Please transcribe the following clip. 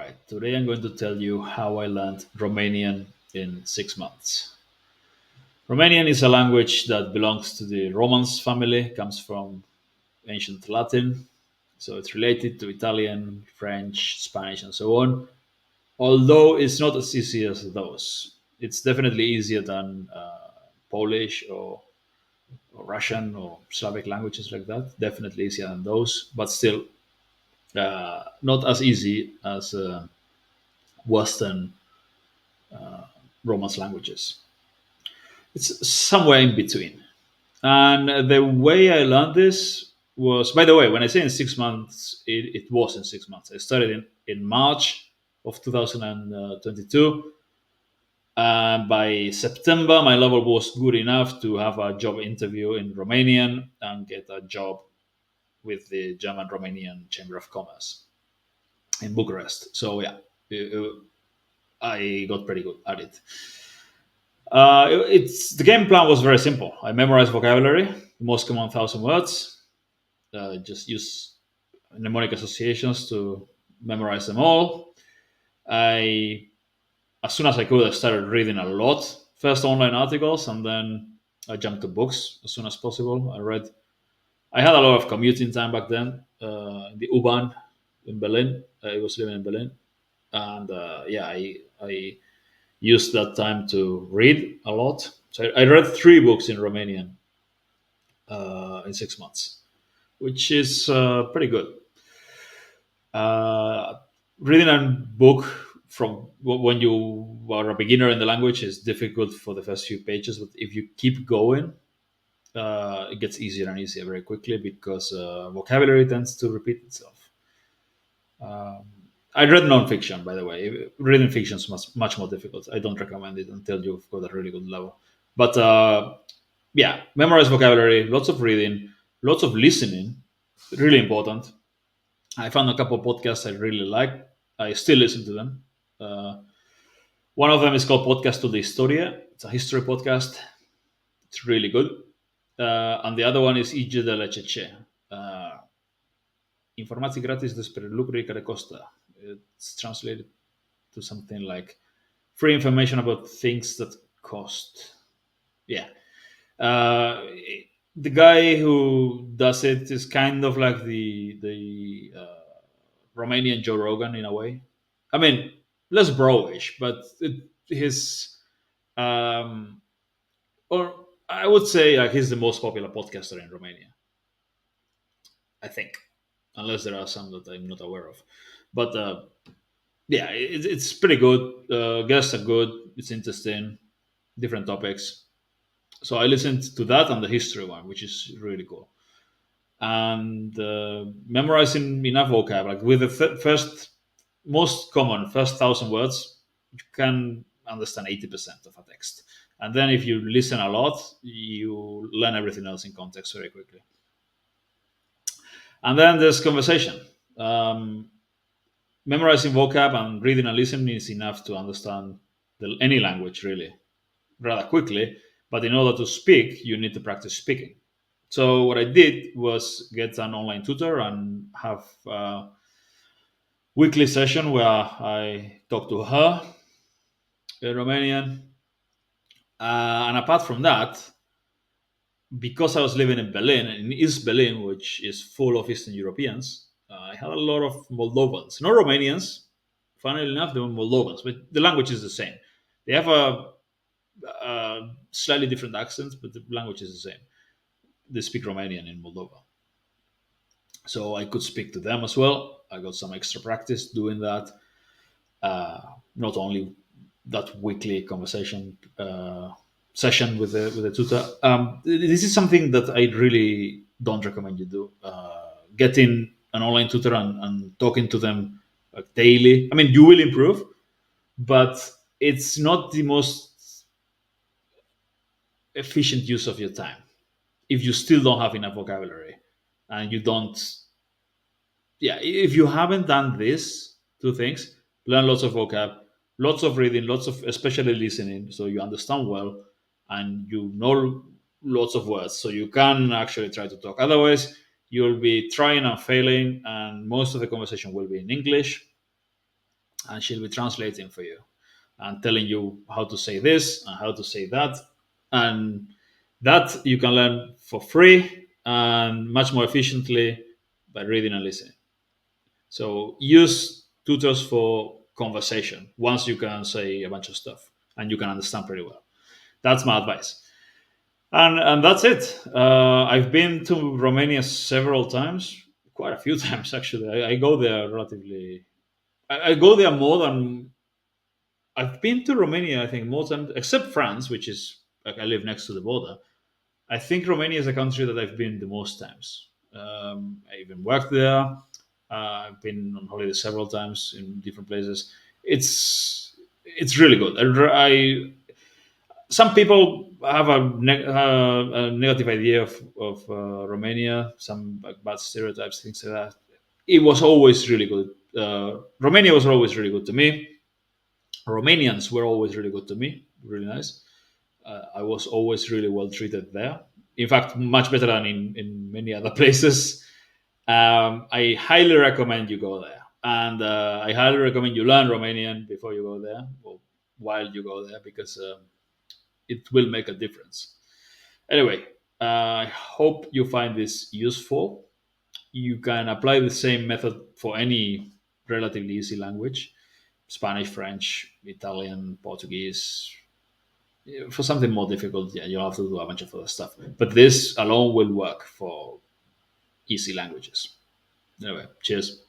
right, today I'm going to tell you how I learned Romanian in 6 months. Romanian is a language that belongs to the Romance family, comes from ancient Latin, so it's related to Italian, French, Spanish, and so on. Although it's not as easy as those, it's definitely easier than Polish or Russian or Slavic languages like that. Definitely easier than those, but still not as easy as Western Romance languages. It's somewhere in between. And the way I learned this was, by the way, when I say in 6 months, it was in 6 months. I started in March of 2022. And by September, my level was good enough to have a job interview in Romanian and get a job with the German Romanian Chamber of Commerce in Bucharest. So, yeah, I got pretty good at it. It's the game plan was very simple. I memorized vocabulary, the most common 1,000 words. Just use mnemonic associations to memorize them all. I, as soon as I could, I started reading a lot. First online articles, and then I jumped to books as soon as possible. I read. I had a lot of commuting time back then. In the U-Bahn in Berlin. I was living in Berlin, and yeah, I used that time to read a lot. So I read 3 books in Romanian in 6 months, which is pretty good. Uh, Reading a book from when you are a beginner in the language is difficult for the first few pages, but if you keep going, it gets easier and easier very quickly because vocabulary tends to repeat itself. Um, I read nonfiction, by the way. Reading fiction is much more difficult. I don't recommend it until you've got a really good level. But yeah, memorize vocabulary, lots of reading, lots of listening, really important. I found a couple of podcasts I really like. I still listen to them. Uh, One of them is called Podcast to the Historia. It's a history podcast. It's really good. And the other one is IG de la Cece. Uh, Informații gratis despre lucruri care costă. It's translated to something like free information about things that cost. Yeah. Uh, the guy who does it is kind of like the Romanian Joe Rogan in a way. I mean, less broish, but his um, or I would say like he's the most popular podcaster in Romania. I think, unless there are some that I'm not aware of. But yeah, it's pretty good. Guests are good. It's interesting, different topics. So I listened to that and the history one, which is really cool. And memorizing enough vocab, like with the first most common first 1,000 words, you can understand 80% of a text. And then if you listen a lot, you learn everything else in context very quickly. And then there's conversation. Um, Memorizing vocab and reading and listening is enough to understand any language really rather quickly. But in order to speak, you need to practice speaking. So what I did was get an online tutor and have a weekly session where I talk to her in Romanian. And apart from that, because I was living in Berlin, in East Berlin, which is full of Eastern Europeans, I had a lot of Moldovans, not Romanians. Funnily enough, they were Moldovans, but the language is the same. They have a slightly different accents, but the language is the same. They speak Romanian in Moldova. So I could speak to them as well. I got some extra practice doing that. Not only that weekly conversation session with the tutor. This is something that I really don't recommend you do. Getting an online tutor and talking to them like daily. I mean, you will improve, but it's not the most efficient use of your time if you still don't have enough vocabulary and you don't. Yeah, if you haven't done these 2 things, learn lots of vocab, lots of reading, lots of especially listening, so you understand well and you know lots of words, so you can actually try to talk. Otherwise, you'll be trying and failing, and most of the conversation will be in English. and she'll be translating for you and telling you how to say this and how to say that. And that you can learn for free and much more efficiently by reading and listening. So use tutors for conversation once you can say a bunch of stuff and you can understand pretty well. That's my advice. And that's it. I've been to Romania several times, quite a few times actually. I go there relatively. I go there more than I've been to Romania. I think more than except France, which is like I live next to the border. I think Romania is a country that I've been the most times. I even worked there. I've been on holiday several times in different places. It's really good. Some people have a negative idea of Romania, some like bad stereotypes, things like that. It was always really good. Romania was always really good to me. Romanians were always really good to me, really nice. I was always really well treated there. In fact, much better than in many other places. I highly recommend you go there. And I highly recommend you learn Romanian before you go there or while you go there because it will make a difference. Anyway, I hope you find this useful. You can apply the same method for any relatively easy language: Spanish, French, Italian, Portuguese. For something more difficult, yeah, you'll have to do a bunch of other stuff. But this alone will work for easy languages. Anyway, cheers.